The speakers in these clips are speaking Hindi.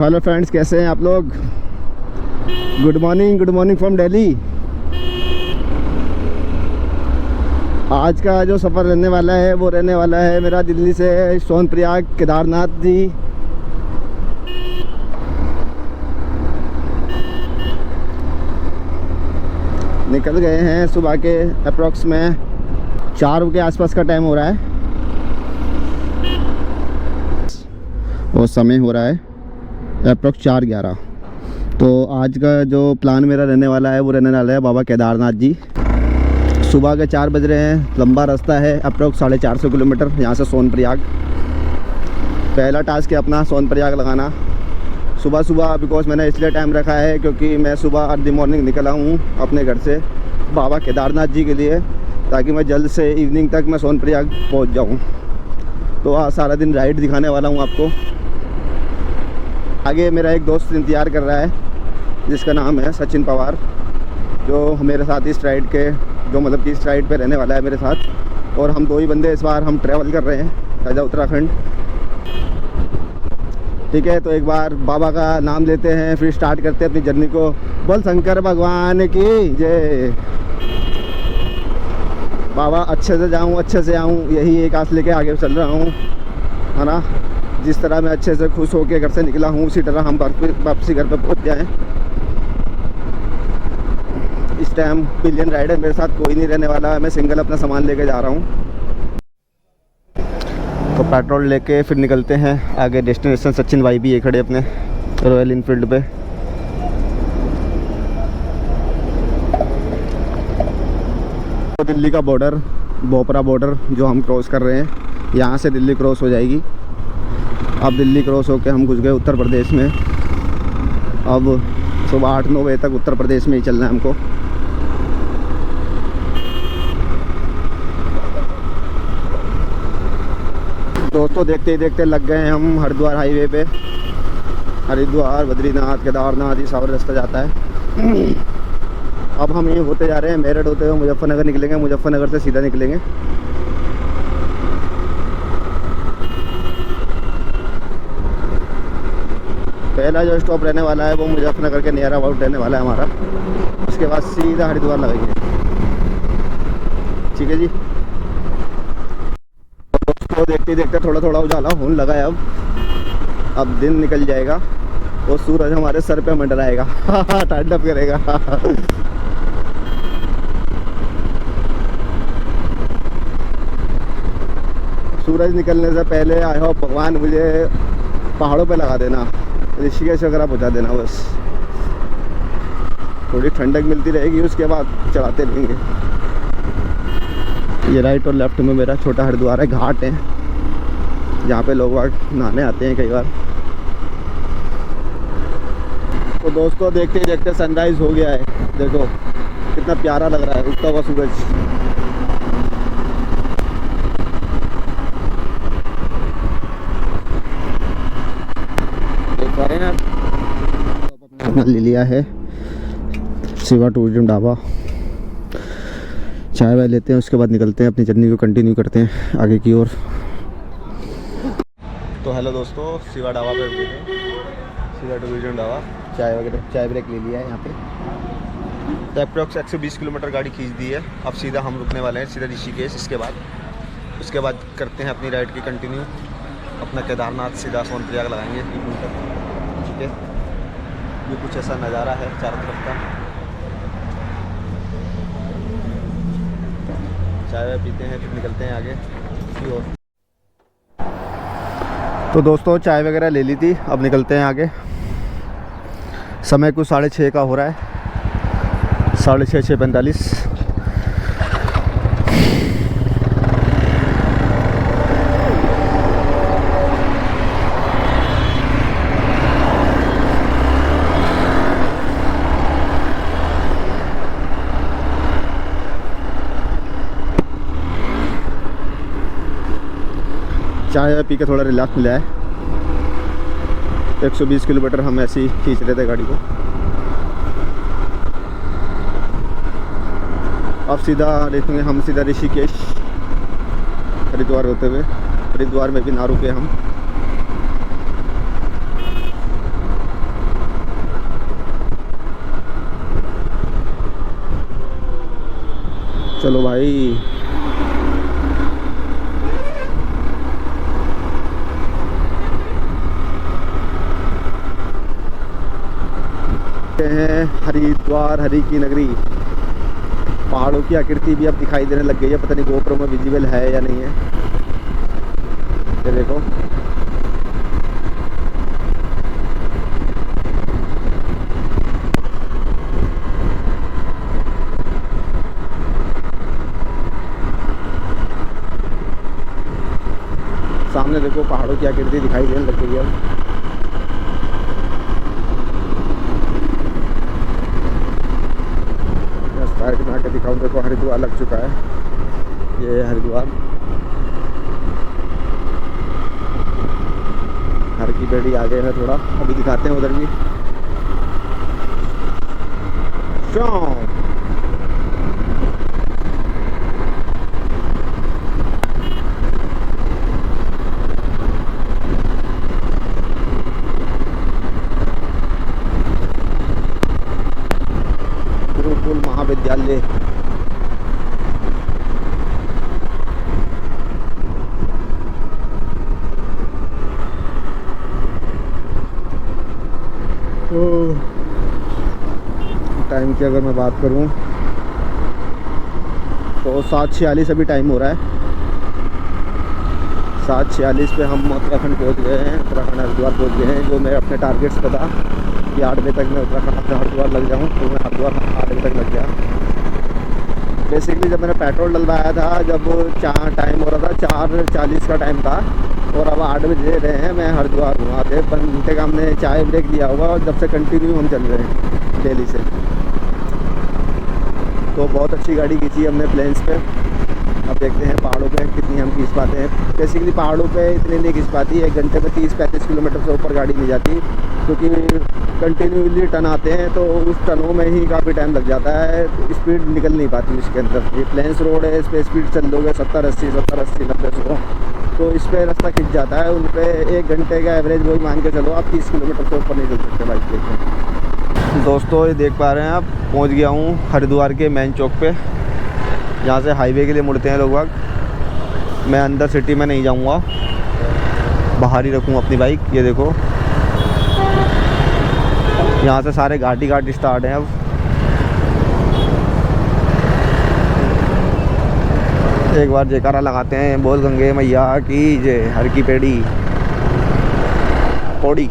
हेलो फ्रेंड्स, कैसे हैं आप लोग। Good morning from Delhi. आज का जो सफ़र रहने वाला है वो रहने वाला है मेरा दिल्ली से सोनप्रयाग केदारनाथ जी। निकल गए हैं सुबह के अप्रॉक्स में 4 के आसपास का टाइम हो रहा है और समय हो रहा है अप्रॉक्स 4:11। तो आज का जो प्लान मेरा रहने वाला है वो रहने वाला है बाबा केदारनाथ जी। सुबह के 4 बज रहे हैं, लंबा रास्ता है अप्रॉक्स 450 किलोमीटर यहाँ से सोनप्रयाग। पहला टास्क है अपना सोनप्रयाग लगाना सुबह सुबह, बिकॉज मैंने इसलिए टाइम रखा है क्योंकि मैं सुबह अर्ली मॉर्निंग निकला हूँ अपने घर से बाबा केदारनाथ जी के लिए, ताकि मैं जल्द से इवनिंग तक मैं सोनप्रयाग पहुँच जाऊँ। तो आज सारा दिन राइड दिखाने वाला हूँ आपको। आगे मेरा एक दोस्त इंतज़ार कर रहा है जिसका नाम है सचिन पवार, जो मेरे साथ इस राइड के कि इस राइड पे रहने वाला है मेरे साथ। और हम 2 ही बंदे इस बार हम ट्रैवल कर रहे हैं राजा उत्तराखंड। ठीक है, तो एक बार बाबा का नाम लेते हैं फिर स्टार्ट करते हैं अपनी जर्नी को। बोल शंकर भगवान की जय। बाबा अच्छे से जाऊँ, अच्छे से आऊँ, यही एक आस लेके आगे चल रहा हूँ, है ना। जिस तरह मैं अच्छे से खुश होकर घर से निकला हूँ उसी तरह हम वापसी घर पे पहुँच जाएं। इस टाइम पिलियन राइडर मेरे साथ कोई नहीं रहने वाला है, मैं सिंगल अपना सामान लेके जा रहा हूँ। तो पेट्रोल लेके फिर निकलते हैं आगे डेस्टिनेशन। सचिन भाई भी ये खड़े अपने रॉयल इनफील्ड पे। तो दिल्ली का बॉर्डर, बोपरा बॉर्डर जो हम क्रॉस कर रहे हैं, यहाँ से दिल्ली क्रॉस हो जाएगी। अब दिल्ली क्रॉस होकर हम घुस गए उत्तर प्रदेश में। अब सुबह 8-9 बजे तक उत्तर प्रदेश में ही चलना है हमको। दोस्तों देखते ही देखते लग गए हैं हम हरिद्वार हाईवे पे। हरिद्वार, बद्रीनाथ, केदारनाथ, ये सब रास्ता जाता है। अब हम ये होते जा रहे हैं, मेरठ होते हुए मुजफ्फरनगर निकलेंगे, मुजफ्फरनगर से सीधा निकलेंगे। पहला जो स्टॉप रहने वाला है वो मुजफ्फरनगर के नियर अबाउट रहने वाला है हमारा। उसके बाद सीधा हरिद्वार लगेंगे। ठीक है जी। दोस्तों देखते देखते थोड़ा थोड़ा उजाला होने लगा है। अब दिन निकल जाएगा और सूरज हमारे सर पे मंडराएगा। ठंडा करेगा। सूरज निकलने से पहले आई होप भगवान मुझे पहाड़ों पे लगा देना, ऋषिकेश वगैरह पहुँचा देना। बस थोड़ी ठंडक मिलती रहेगी, उसके बाद चलाते रहेंगे। ये राइट और लेफ्ट में मेरा छोटा हरिद्वार है, घाट है जहाँ पे लोग नहाने आते हैं कई बार। तो दोस्तों देखते ही देखते सनराइज़ हो गया है। देखो कितना प्यारा लग रहा है उगता हुआ सूरज। देख पा रहे हैं आप। अपना ले लिया है शिवा टूरिज्म ढाबा। चाय वाय लेते हैं, उसके बाद निकलते हैं, अपनी जर्नी को कंटिन्यू करते हैं आगे की ओर। तो हेलो दोस्तों, शिवा ढाबा पे रुके हैं, शिवा टूरिज्म ढाबा। चाय वगैरह, चाय ब्रेक ले लिया है यहाँ पे। तो अप्रॉक्स 120 किलोमीटर गाड़ी खींच दी है। अब सीधा हम रुकने वाले हैं सीधा ऋषिकेश। उसके बाद करते हैं अपनी राइड की कंटिन्यू। अपना केदारनाथ सीधा सोनप्रयाग लगाएंगे इवनिंग तक। ठीक है, ये कुछ ऐसा नज़ारा है चारों तरफ का। चाय वाय पीते हैं फिर निकलते हैं आगे की ओर। तो दोस्तों चाय वगैरह ले ली थी, अब निकलते हैं आगे। समय कुछ 6:30 का हो रहा है, 6:30, 6:45। चाय पी के थोड़ा रिलैक्स मिला है। 120 किलोमीटर हम ऐसे ही खींच रहे थे गाड़ी को। अब सीधा देखेंगे हम सीधा ऋषिकेश, हरिद्वार होते हुए। हरिद्वार में भी ना रुके हम। चलो भाई। हैं हरिद्वार, हरि की नगरी। पहाड़ों की आकृति भी अब दिखाई देने लग गई है, पता नहीं गोप्रो में विजिबल है या नहीं है। ये देखो, सामने देखो पहाड़ों की आकृति दिखाई देने लग गई है अब। साइड में आके दिखाऊं, देखो हरिद्वार लग चुका है। ये हरिद्वार, हर की बेड़ी आगे है थोड़ा, अभी दिखाते हैं उधर भी। गुरुकुल महाविद्यालय। टाइम की अगर मैं बात करूं तो 7:46 अभी टाइम हो रहा है। 7:46 पे हम उत्तराखंड पहुंच गए हैं, उत्तराखंड हरिद्वार पहुंच गए हैं। जो मैं अपने टारगेट्स पता कि 8 बजे तक मैं उत्तराखंड से हरिद्वार लग जाऊं, तो मैं हरिद्वार 8 बजे तक लग गया। बेसिकली जब मैंने पेट्रोल डलवाया था, जब टाइम हो रहा था 4:40 का टाइम था, और अब 8 बजे रहे हैं। मैं हरिद्वार हूँ, आधे घंटे का हमने चाय ब्रेक लिया हुआ, और जब से कंटिन्यू हम चल रहे हैं दिल्ली से। तो बहुत अच्छी गाड़ी खींची हमने प्लेन्स पे। अब देखते हैं पहाड़ों पे कितनी हम खींच पाते हैं। बेसिकली पहाड़ों पे इतनी नहीं खींच पाती, 1 घंटे में 30-35 किलोमीटर से ऊपर गाड़ी नहीं जाती, क्योंकि कंटिन्यूसली टन आते हैं, तो उस टनों में ही काफ़ी टाइम लग जाता है, तो स्पीड निकल नहीं पाती इसके अंदर। ये प्लेन्स रोड है, इस पर स्पीड चल दोगे 70-80, 70-80, 90-100, तो इस पर रास्ता खिंच जाता है। उन पर 1 घंटे का एवरेज वही मान के चलो, आप 30 किलोमीटर से ऊपर नहीं चल सकते बाइक लेके। दोस्तों ये देख पा रहे हैं आप, पहुंच गया हूँ हरिद्वार के मेन चौक पे, जहाँ से हाईवे के लिए मुड़ते हैं लोग बाग। मैं अंदर सिटी में नहीं जाऊँगा, बाहर ही रखूँगा अपनी बाइक। ये देखो, यहाँ से सारे घाटी घाटी स्टार्ट हैं अब। एक बार जयकारा लगाते हैं, बोल गंगे मैया की जय, हर की पेड़ी पौड़ी।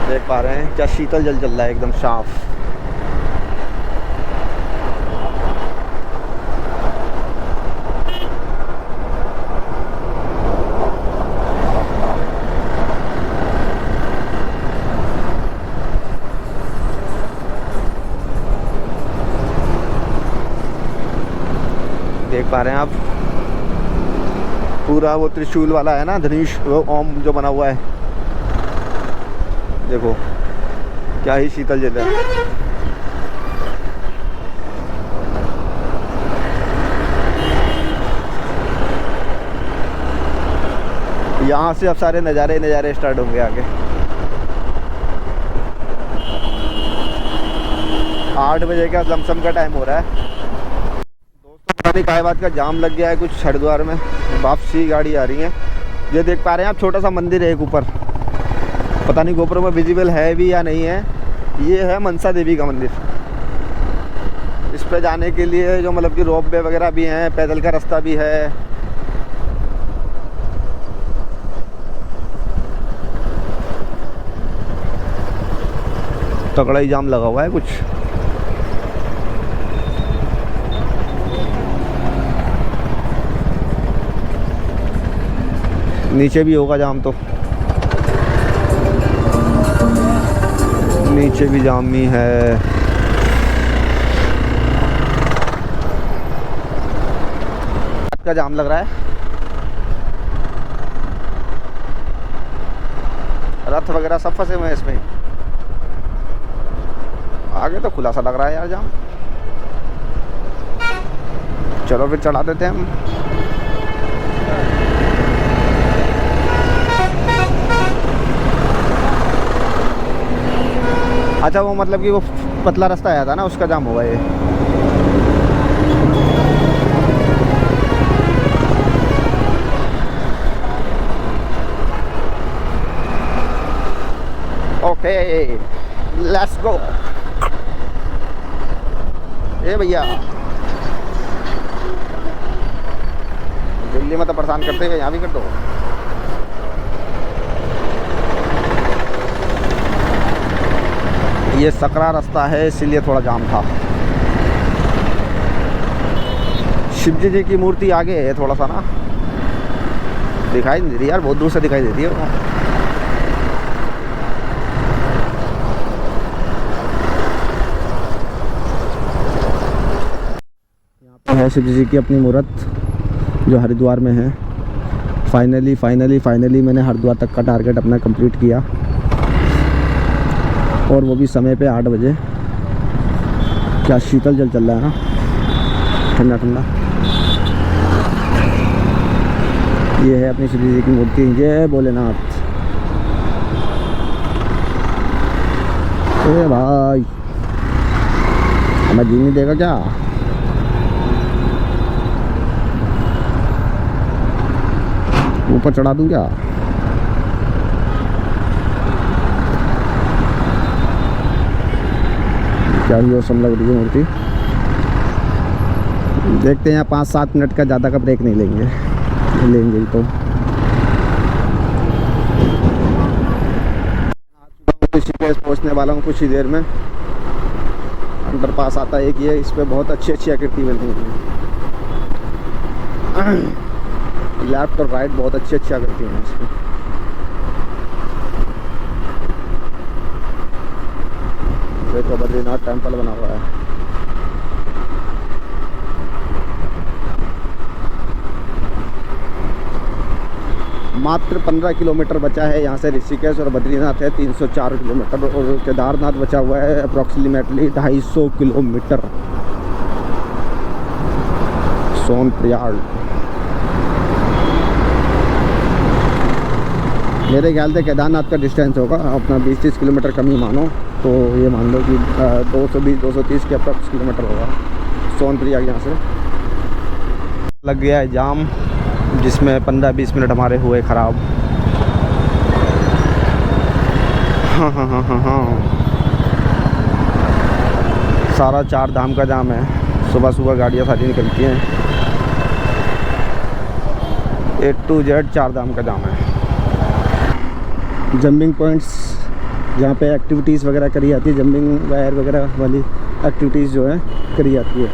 देख पा रहे हैं क्या शीतल जल चल रहा है, एकदम साफ। देख पा रहे हैं आप, पूरा वो त्रिशूल वाला है ना, धनुष, वो ओम जो बना हुआ है। देखो क्या ही शीतल जल है। यहाँ से अब सारे नज़ारे स्टार्ट होंगे आगे। 8 बजे का लमसम का टाइम हो रहा है। दोस्तों पता नहीं काय बात का जाम लग गया है कुछ हरिद्वार में, वापसी गाड़ी आ रही है। ये देख पा रहे हैं आप, छोटा सा मंदिर है एक ऊपर, पता नहीं गोप्रो में विजिबल है भी या नहीं है। ये है मनसा देवी का मंदिर। इस पे जाने के लिए जो मतलब कि रोप वे वगैरह भी हैं, पैदल का रास्ता भी है। तगड़ा ही जाम लगा हुआ है कुछ। नीचे भी होगा जाम, तो नीचे भी जाम ही है। का जाम लग रहा है। रथ वगैरह सब फंसे हुए हैं इसमें। आगे तो खुला सा लग रहा है यार जाम। चलो फिर चढ़ा देते हैं हम। अच्छा वो मतलब कि वो पतला रास्ता आया था ना, उसका जाम हुआ ये। Okay let's go. ए भैया दिल्ली में तो परेशान करते हैं, यहाँ भी कर दो। ये सकरा रास्ता है इसीलिए थोड़ा जाम था। शिवजी जी की मूर्ति आगे है थोड़ा सा ना, दिखाई नहीं दे रही यार, बहुत दूर से दिखाई देती है वो। यहाँ पे है शिवजी जी की अपनी मूर्त जो हरिद्वार में है। फाइनली मैंने हरिद्वार तक का टारगेट अपना कंप्लीट किया, और वो भी समय पे 8 बजे। क्या शीतल जल चल रहा है ना, ठंडा ठंडा। ये है अपनी शिव जी की मूर्ति, जय भोलेनाथ। ए भाई हमें जीने देगा क्या? ऊपर चढ़ा दूं क्या? क्या ही औसम लग रही है मूर्ति। देखते हैं यहाँ 5-7 मिनट का, ज़्यादा का ब्रेक नहीं लेंगे तो। ऋषिकेश पहुँचने वाला हूँ कुछ ही देर में। अंडरपास आता है एक, ये इस पर बहुत अच्छी आकृति बनी हुई है। लेफ्ट और राइट बहुत अच्छी आकृति है इसमें। देखो बद्रीनाथ टेंपल बना हुआ है। मात्र 15 किलोमीटर बचा है यहाँ से ऋषिकेश, और बद्रीनाथ है 304 किलोमीटर, और केदारनाथ बचा हुआ है अप्रॉक्सीमेटली 250 किलोमीटर। सोनप्रयाग मेरे ख्याल से केदारनाथ का डिस्टेंस होगा अपना 20-30 किलोमीटर कम ही मानो, तो ये मान लो कि 220-230 के अप्रॉक्स किलोमीटर होगा सोनप्रयाग यहाँ से। लग गया है जाम, जिसमें 15-20 मिनट हमारे हुए ख़राब। हाँ सारा 4 धाम का जाम है। सुबह गाड़ियाँ सारी निकलती हैं। A to Z 4 धाम का जाम है। जंपिंग पॉइंट्स जहाँ पे एक्टिविटीज़ वगैरह करी जाती है, जंपिंग वायर वगैरह वाली एक्टिविटीज़ जो है करी जाती है।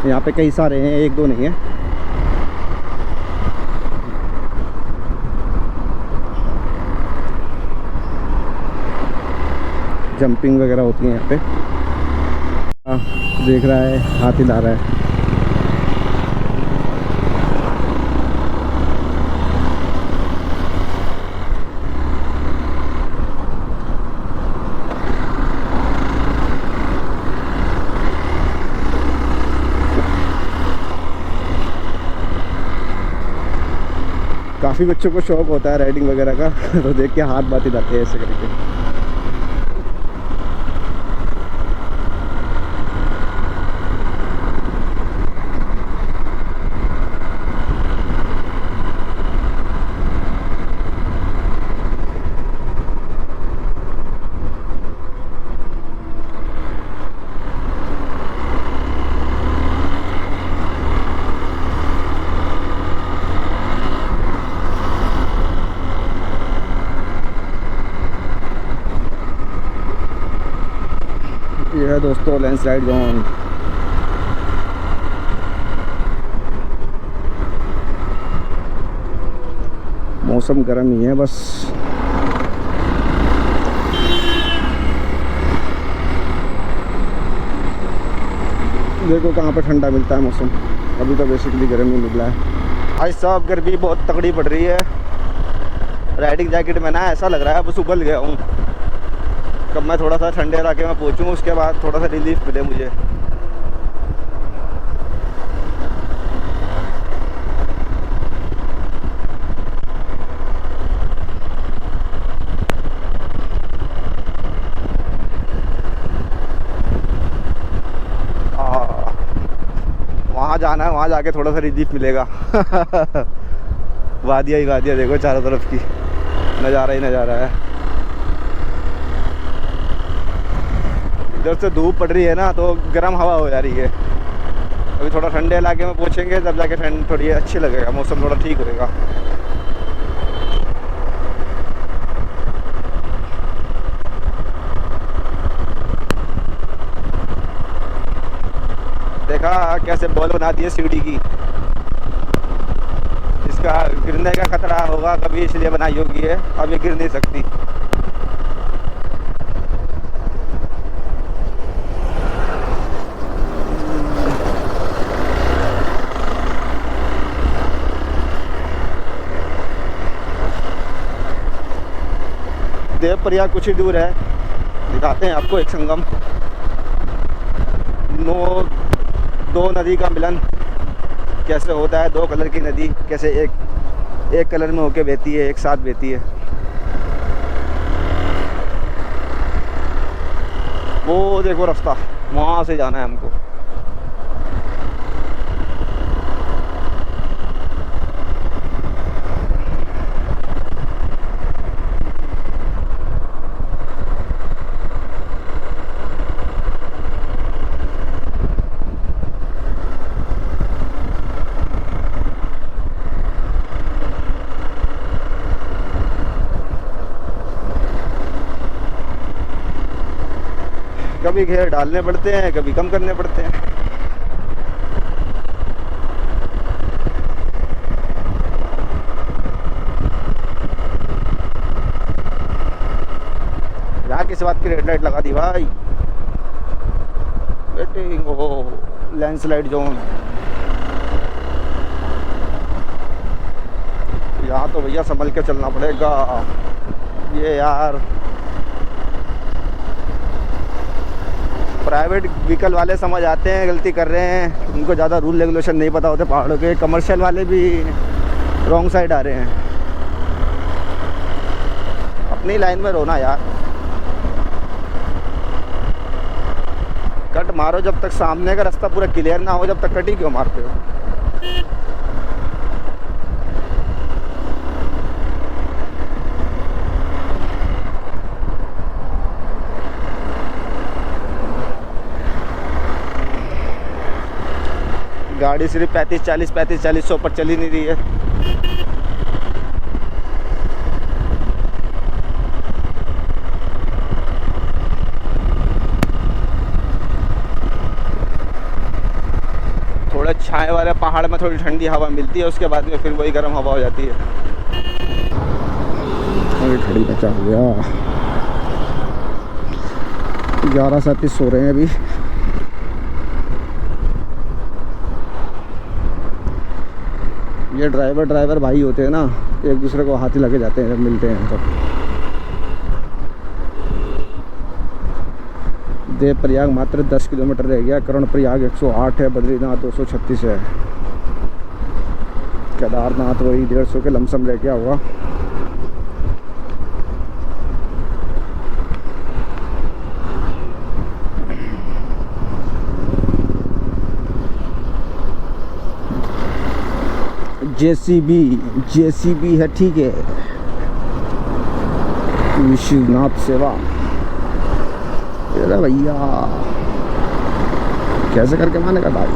यहाँ पे कई सारे हैं, 1-2 नहीं है। जंपिंग वगैरह होती है यहाँ पे। देख रहा है हाथी ला रहा है। काफ़ी बच्चों को शौक होता है राइडिंग वगैरह का, तो देख के हाथ बात ही जाते हैं ऐसे करके। ये है दोस्तों लैंडस्लाइड जोन। मौसम गर्म ही है बस। देखो कहाँ पर ठंडा मिलता है मौसम। अभी तो बेसिकली गर्म ही निकला है। आज साहब गर्मी बहुत तगड़ी पड़ रही है। राइडिंग जैकेट में ना ऐसा लग रहा है बस उबल गया हूँ। कब मैं थोड़ा सा ठंडे इलाके में पहुँचूँ उसके बाद थोड़ा सा रिलीफ मिले मुझे। वहाँ जाके थोड़ा सा रिलीफ मिलेगा। वादियाँ ही वादियाँ देखो चारों तरफ की, नज़ारा ही नज़ारा है। इधर से धूप पड़ रही है ना तो गर्म हवा हो जा रही है। अभी थोड़ा ठंडे इलाके में पहुँचेंगे तब जाके ठंड थोड़ी अच्छी लगेगा, मौसम थोड़ा ठीक होएगा। देखा कैसे बॉल बना दी है सीढ़ी की, इसका गिरने का खतरा होगा कभी, इसलिए बनाई होगी है, अब ये गिर नहीं सकती। देवप्रयाग कुछ ही दूर है, दिखाते हैं आपको एक संगम, दो नदी का मिलन कैसे होता है। दो कलर की नदी कैसे एक कलर में होके बहती है, एक साथ बहती है। वो देखो रास्ता, वहाँ से जाना है हमको। कभी घेर डालने पड़ते हैं, कभी कम करने पड़ते हैं। यहाँ किस बात की रेड लाइट लगा दी भाई, वेटिंग हो लैंडस्लाइड जोन। यहाँ तो भैया संभल के चलना पड़ेगा। ये यार प्राइवेट व्हीकल वाले समझ आते हैं गलती कर रहे हैं, उनको ज़्यादा रूल रेगुलेशन नहीं पता होते पहाड़ों के। कमर्शियल वाले भी रॉन्ग साइड आ रहे हैं। अपनी लाइन में रोना यार, कट मारो जब तक सामने का रास्ता पूरा क्लियर ना हो, जब तक कट ही क्यों मारते हो। गाड़ी सिर्फ 35-40 100 पर चल ही नहीं रही है। थोड़ा छाए वाले पहाड़ में थोड़ी ठंडी हवा मिलती है, उसके बाद में फिर वही गर्म हवा हो जाती है। खड़ी बचा हो गया। 11:37 सो रहे हैं अभी। ये ड्राइवर भाई होते हैं ना, एक दूसरे को हाथ ही लगे जाते हैं जब मिलते हैं तब। देवप्रयाग मात्र 10 किलोमीटर रह गया। कर्णप्रयाग 108 है, बद्रीनाथ 236 है, केदारनाथ वही 150 के लमसम रह गया हुआ। जेसीबी है, ठीक है। विश्वनाथ सेवा, अरे भैया कैसे करके मानेगा भाई।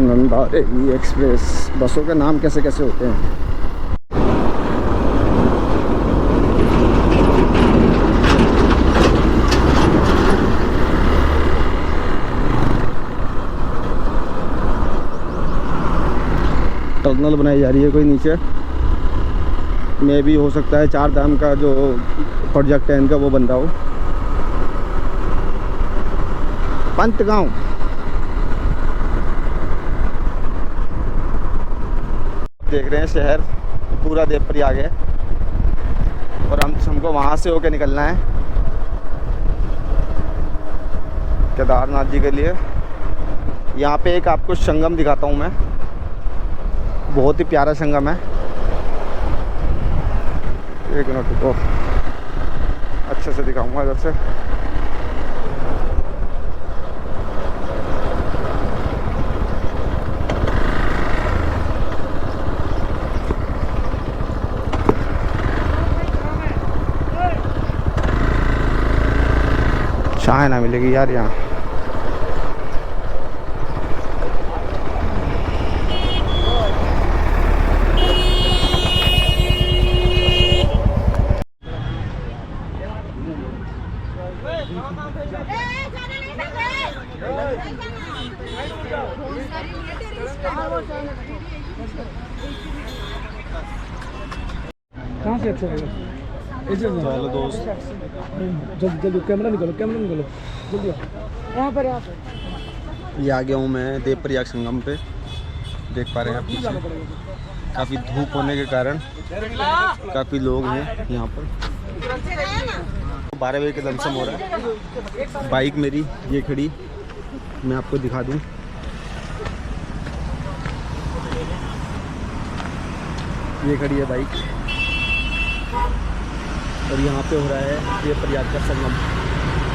नंदा देवी एक्सप्रेस, बसों के नाम कैसे कैसे होते हैं। टनल बनाई जा रही है कोई नीचे, में भी हो सकता है 4 धाम का जो प्रोजेक्ट है इनका वो बन रहा हो। पंतगांव देख रहे हैं, शहर पूरा देवप्रयाग है और हमको वहाँ से होके निकलना है केदारनाथ जी के लिए। यहाँ पे एक आपको संगम दिखाता हूँ मैं, बहुत ही प्यारा संगम है। एक मिनट रुको, अच्छे से दिखाऊंगा इधर से। चाय ना मिलेगी यार यहाँ। कहाँ से अच्छा रहेगा? चलो दोस्त, जल्दी जल्दी कैमरा निकालो, कैमरा निकालो जल्दी। यहाँ पर ये आ गया हूँ मैं देवप्रयाग संगम पे। देख पा रहे हैं आप पीछे, काफ़ी धूप होने के कारण काफ़ी लोग हैं यहाँ पर। 12 बजे के दमसम हो रहा है। बाइक मेरी ये खड़ी, मैं आपको दिखा दूँ। ये खड़ी है बाइक और यहाँ पे हो रहा है देवप्रयाग का संगम,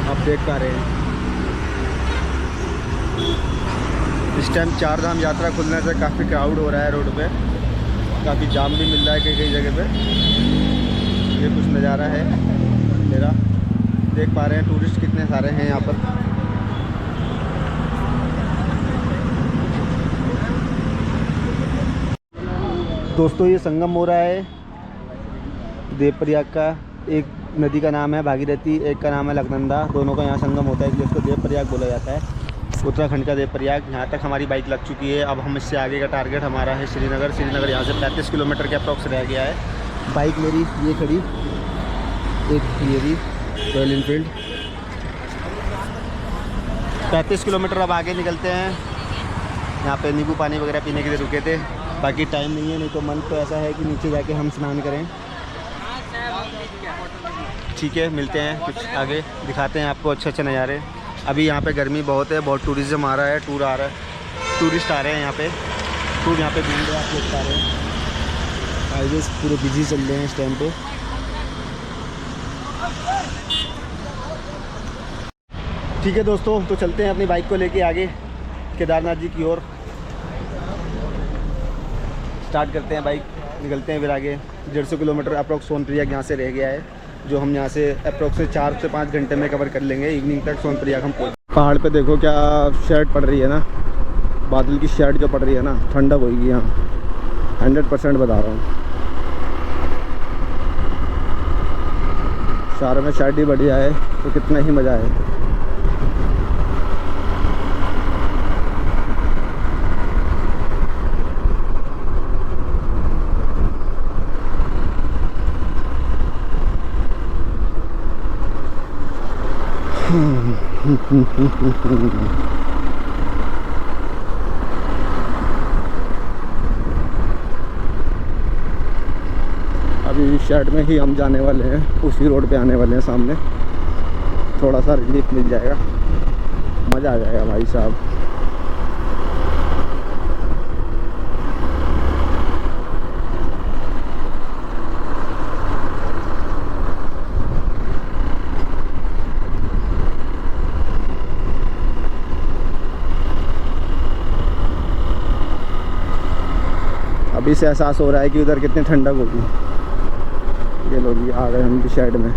आप देख पा रहे हैं। इस टाइम 4 धाम यात्रा खुलने से काफ़ी क्राउड हो रहा है रोड पे, काफ़ी जाम भी मिल रहा है कई कई जगह पे। ये कुछ नज़ारा है मेरा, देख पा रहे हैं टूरिस्ट कितने सारे हैं यहाँ पर। दोस्तों ये संगम हो रहा है देवप्रयाग का। एक नदी का नाम है भागीरथी, एक का नाम है अलकनंदा। दोनों का यहाँ संगम होता है, इसलिए इसको देवप्रयाग बोला जाता है। उत्तराखंड का देवप्रयाग। यहाँ तक हमारी बाइक लग चुकी है। अब हम इससे आगे का टारगेट हमारा है श्रीनगर। श्रीनगर यहाँ से 35 किलोमीटर के अप्रॉक्स रह गया है। बाइक मेरी ये खड़ी, एक ये भी रॉयल इनफील्ड। 35 किलोमीटर अब आगे निकलते हैं। यहाँ पे नींबू पानी वगैरह पीने के लिए रुके थे, बाकी टाइम नहीं है, नहीं तो मन तो ऐसा है कि नीचे जाके हम स्नान करें। ठीक है, मिलते हैं कुछ आगे, दिखाते हैं आपको अच्छे अच्छे नज़ारे। अभी यहाँ पे गर्मी बहुत है, बहुत टूरिज़्म आ रहा है, टूरिस्ट आ रहे हैं यहाँ पे। टूर यहाँ पे घूम रहे हैं, आप देख पा रहे हैं। हाईवेज पूरे बिजी चल रहे हैं इस टाइम पे। ठीक है दोस्तों, तो चलते हैं अपनी बाइक को लेके आगे केदारनाथ जी की ओर। स्टार्ट करते हैं बाइक, निकलते हैं फिर आगे। 150 किलोमीटर अप्रॉक्स सोनप्रयाग यहाँ से रह गया है, जो हम यहाँ से अप्रॉक्स 4 से 5 घंटे में कवर कर लेंगे। इवनिंग तक सोनप्रयाग हम पहुँच। पहाड़ पे देखो क्या शर्ट पड़ रही है ना, बादल की शर्ट जो पड़ रही है ना, ठंडक होगी यहाँ, 100% बता रहा हूँ। शहर में शर्ट ही बढ़िया है तो कितना ही मज़ा है। अभी शर्ट में ही हम जाने वाले हैं, उसी रोड पे आने वाले हैं सामने। थोड़ा सा रिलीफ मिल जाएगा, मज़ा आ जाएगा भाई साहब। अभी से एहसास हो रहा है कि उधर कितनी ठंडक होगी। ये लोग भी आ गए उनकी साइड में,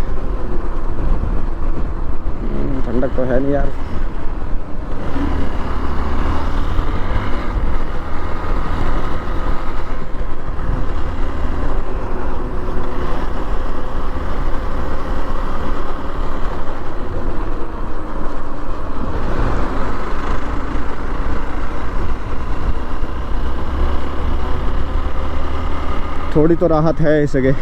ठंडक तो है नहीं यार। थोड़ी तो राहत है इस जगह।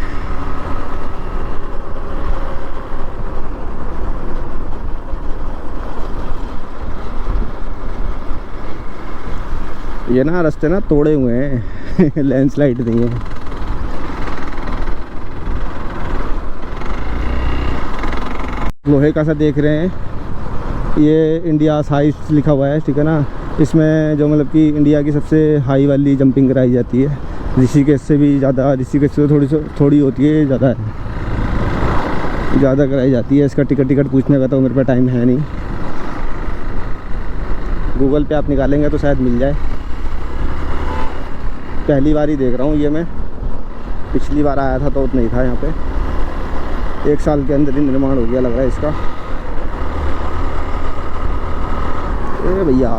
ये ना रास्ते ना तोड़े हुए हैं लैंडस्लाइड नहीं है। लोहे का सा देख रहे हैं, ये इंडिया हाइस्ट लिखा हुआ है, ठीक है ना। इसमें जो मतलब कि इंडिया की सबसे हाई वाली जंपिंग कराई जाती है। ऋषिकेश से भी ज़्यादा, ऋषिकेश से थोड़ी होती है, ज़्यादा है। ज़्यादा कराई जाती है। इसका टिकट पूछने का तो मेरे पास टाइम है नहीं। गूगल पे आप निकालेंगे तो शायद मिल जाए। पहली बार ही देख रहा हूँ ये मैं, पिछली बार आया था तो नहीं था यहाँ पे। 1 साल के अंदर ही निर्माण हो गया लग रहा है इसका। ए भैया,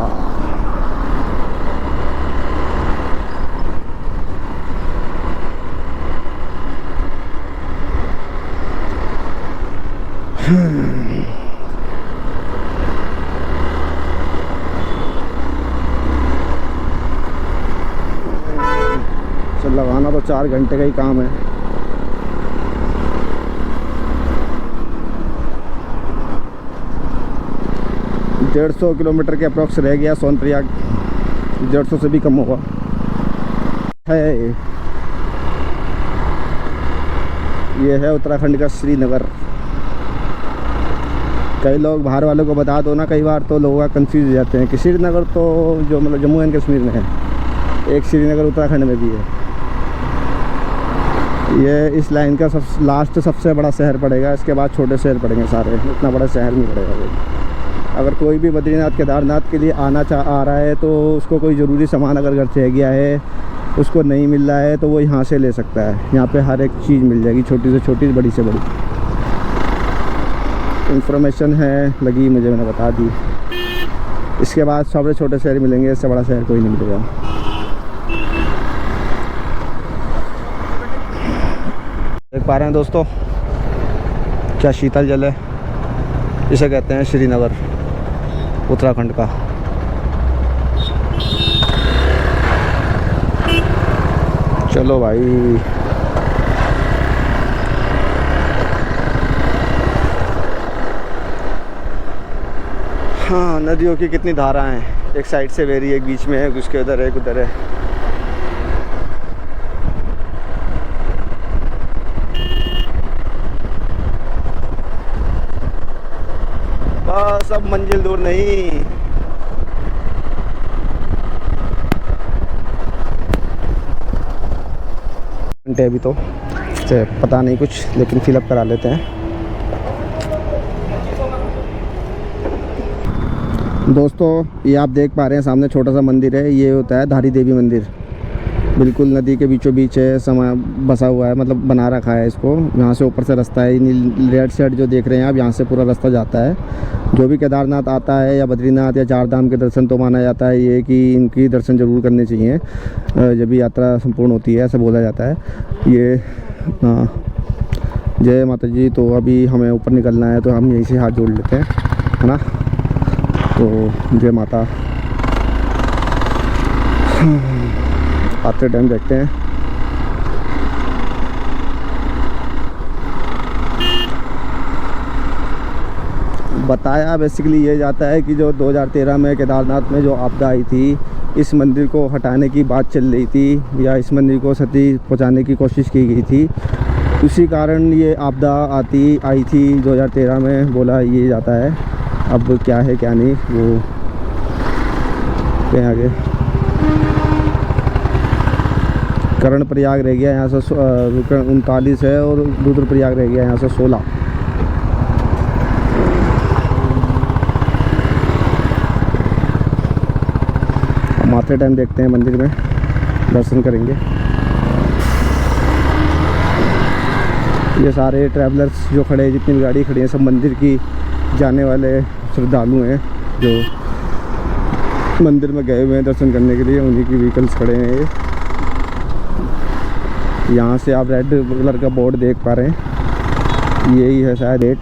चल लगाना तो 4 घंटे का ही काम है। डेढ़ 150 किलोमीटर के अप्रॉक्स रह गया सोनप्रयाग। 150 से भी कम होगा है। ये है उत्तराखंड का श्रीनगर। कई लोग बाहर वालों को बता दो ना, कई बार तो लोग कंफ्यूज हो जाते हैं कि श्रीनगर तो जो मतलब जम्मू एंड कश्मीर में है, एक श्रीनगर उत्तराखंड में भी है। ये इस लाइन का लास्ट सबसे बड़ा शहर पड़ेगा, इसके बाद छोटे शहर पड़ेंगे सारे, इतना बड़ा शहर नहीं पड़ेगा कोई। अगर कोई भी बद्रीनाथ केदारनाथ के लिए आ रहा है तो उसको कोई ज़रूरी सामान अगर घर से रह गया है, उसको नहीं मिल रहा है, तो वो यहाँ से ले सकता है। यहाँ पे हर एक चीज़ मिल जाएगी, छोटी से छोटी, बड़ी से बड़ी। इन्फॉर्मेशन है लगी मुझे, मैंने बता दी। इसके बाद सबसे छोटे शहर मिलेंगे, इससे बड़ा शहर कोई नहीं मिलेगा। देख पा रहे हैं दोस्तों, क्या शीतल जल है। इसे कहते हैं श्रीनगर उत्तराखंड का। चलो भाई, हाँ, नदियों की कितनी धाराएं हैं। एक साइड से बह रही है, एक बीच में है, उसके उधर है, एक उधर है। बस अब मंजिल दूर नहीं। घंटे अभी तो पता नहीं कुछ, लेकिन फिलअप करा लेते हैं। दोस्तों ये आप देख पा रहे हैं सामने छोटा सा मंदिर है, ये होता है धारी देवी मंदिर। बिल्कुल नदी के बीचों बीच है, समय बसा हुआ है, मतलब बना रखा है इसको। यहाँ से ऊपर से रास्ता है, रेड साइड जो देख रहे हैं आप, यहाँ से पूरा रास्ता जाता है। जो भी केदारनाथ आता है या बद्रीनाथ या 4 धाम के दर्शन, तो माना जाता है ये कि इनकी दर्शन ज़रूर करने चाहिए जब भी यात्रा संपूर्ण होती है, ऐसा बोला जाता है। ये जय माता जी। तो अभी हमें ऊपर निकलना है, तो हम यहीं से हाथ जोड़ लेते हैं, है ना। तो जय माता। आते टाइम देखते हैं। बताया बेसिकली ये जाता है कि जो 2013 में केदारनाथ में जो आपदा आई थी, इस मंदिर को हटाने की बात चल रही थी, या इस मंदिर को क्षति पहुंचाने की कोशिश की गई थी। उसी कारण ये आपदा आई थी 2013 में, बोला ये जाता है। अब क्या है क्या नहीं वो कहीं आगे। कर्णप्रयाग रह गया यहाँ से 39 है, और रुद्रप्रयाग रह गया यहाँ से 16। माथे टाइम देखते हैं, मंदिर में दर्शन करेंगे। ये सारे ट्रैवलर्स जो खड़े हैं, जितनी भी गाड़ी खड़ी है, सब मंदिर की जाने वाले श्रद्धालु हैं जो मंदिर में गए हुए हैं दर्शन करने के लिए। उन्हीं की व्हीकल्स खड़े हैं ये। यहाँ से आप रेड कलर का बोर्ड देख पा रहे हैं, यही है शायद गेट।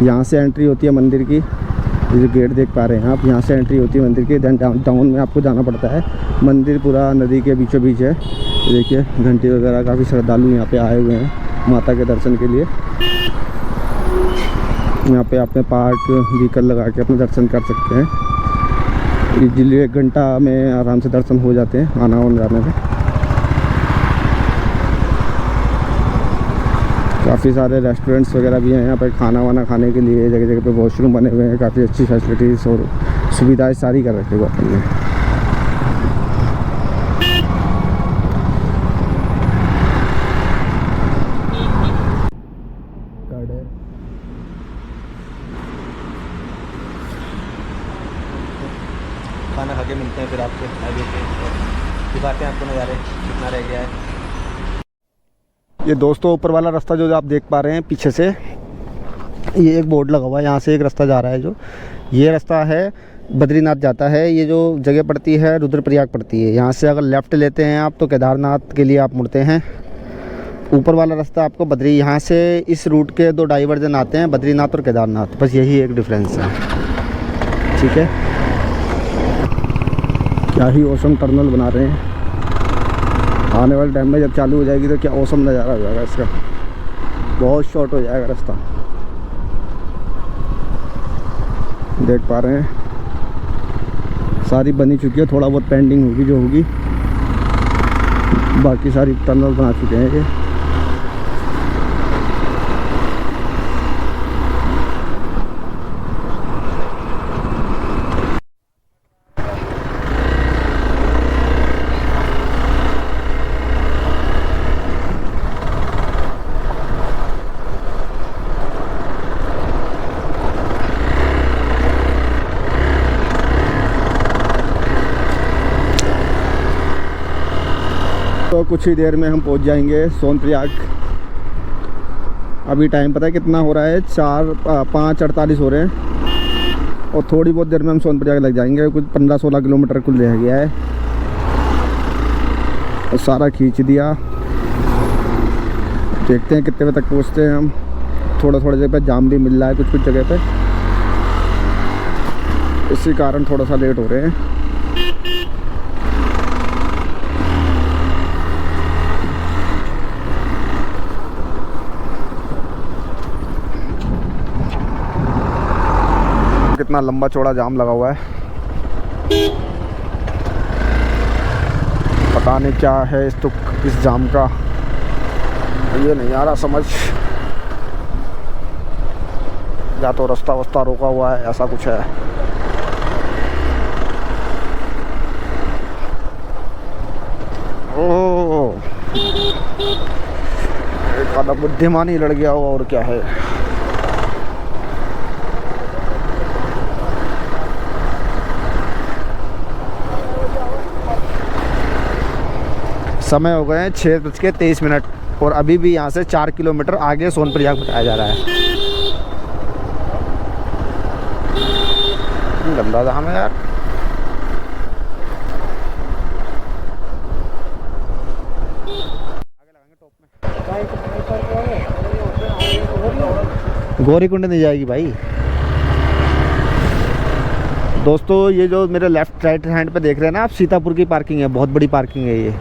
यहाँ से एंट्री होती है मंदिर की। ये जो गेट देख पा रहे हैं आप, यहाँ से एंट्री होती है मंदिर की। देन टाउन में आपको जाना पड़ता है। मंदिर पूरा नदी के बीचों बीच है। देखिए घंटी वगैरह, काफ़ी श्रद्धालु यहाँ पे आए हुए हैं माता के दर्शन के लिए। यहाँ पे आपने पार्क व्हीकल लगा के अपने दर्शन कर सकते हैं। इजीली 1 घंटा में आराम से दर्शन हो जाते हैं आना और जाने में। काफ़ी सारे रेस्टोरेंट्स वगैरह भी हैं यहाँ पर खाना वाना खाने के लिए। जगह जगह पे वॉशरूम बने हुए हैं, काफ़ी अच्छी फैसिलिटीज़ और सुविधाएं सारी कर रखी है अपन ने। दिखाते हैं आपको नज़ारे कितना रह गया है। ये दोस्तों ऊपर वाला रास्ता जो आप देख पा रहे हैं पीछे से, ये एक बोर्ड लगा हुआ है, यहाँ से एक रास्ता जा रहा है। जो ये रास्ता है बद्रीनाथ जाता है। ये जो जगह पड़ती है रुद्रप्रयाग पड़ती है। यहाँ से अगर लेफ़्ट लेते हैं आप तो केदारनाथ के लिए आप मुड़ते हैं। ऊपर वाला रास्ता आपको बद्री, यहाँ से इस रूट के 2 डाइवर्जन आते हैं, बद्रीनाथ और केदारनाथ, बस यही एक डिफरेंस है। ठीक है, क्या ही औसम टनल बना रहे हैं। आने वाले टाइम में जब चालू हो जाएगी तो क्या औसम नज़ारा हो जाएगा इसका, बहुत शॉर्ट हो जाएगा रास्ता। देख पा रहे हैं सारी बनी चुकी है, थोड़ा बहुत पेंडिंग होगी जो होगी, बाकी सारी टनल बना चुके हैं ये। तो कुछ ही देर में हम पहुंच जाएंगे सोनप्रयाग। अभी टाइम पता है कितना हो रहा है, 5:48 हो रहे हैं और थोड़ी बहुत देर में हम सोनप्रयाग लग जाएंगे। कुछ 15-16 किलोमीटर कुल रह गया है और सारा खींच दिया। देखते हैं कितने बजे तक पहुंचते हैं हम। थोड़ा जगह पे जाम भी मिल रहा है कुछ जगह पे, इसी कारण थोड़ा सा लेट हो रहे हैं। कितना लंबा चौड़ा जाम लगा हुआ है, पता नहीं क्या है इस जाम का, ये नहीं आ रहा समझ। या तो रास्ता रोका हुआ है, ऐसा कुछ है। ओह, एक आधा बुद्धिमानी लड़ गया हो और क्या है। समय हो गए हैं 6:23 और अभी भी यहाँ से 4 किलोमीटर आगे सोनप्रयाग बताया जा रहा है। गंदा जाम है यार। गौरीकुंड नहीं जाएगी भाई। दोस्तों ये जो मेरे लेफ्ट राइट हैंड पे देख रहे हैं ना आप, सीतापुर की पार्किंग है, बहुत बड़ी पार्किंग है ये।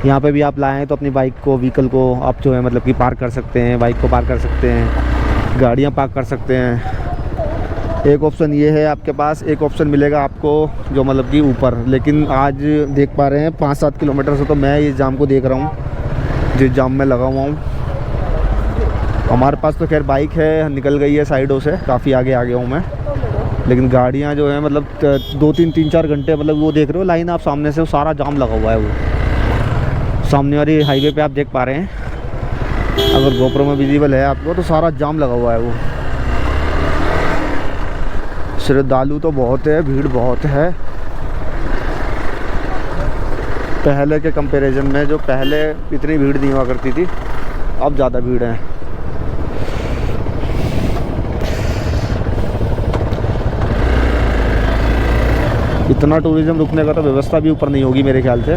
यहाँ पे भी आप लाएँ तो अपनी बाइक को, व्हीकल को आप जो है मतलब कि पार्क कर सकते हैं, बाइक को पार्क कर सकते हैं, गाड़ियाँ पार्क कर सकते हैं। एक ऑप्शन ये है आपके पास, एक ऑप्शन मिलेगा आपको जो मतलब कि ऊपर। लेकिन आज देख पा रहे हैं 5-7 किलोमीटर से तो मैं इस जाम को देख रहा हूँ, जिस जाम में लगा हुआ हूँ। हमारे पास तो खैर बाइक है, निकल गई है साइडों से, काफ़ी आगे आ गया हूँ मैं। लेकिन गाड़ियाँ जो है मतलब 2-3-4 घंटे मतलब वो देख रहे हो लाइन आप सामने से, वो सारा जाम लगा हुआ है। वो सामने वाली हाईवे पे आप देख पा रहे हैं, अगर गोप्रो में विजिबल है आपको तो सारा जाम लगा हुआ है। वो श्रद्धालु तो बहुत है, भीड़ बहुत है। पहले के कंपैरिजन में, जो पहले इतनी भीड़ नहीं हुआ करती थी, अब ज़्यादा भीड़ है। इतना टूरिज्म रुकने का तो व्यवस्था भी ऊपर नहीं होगी मेरे ख्याल से।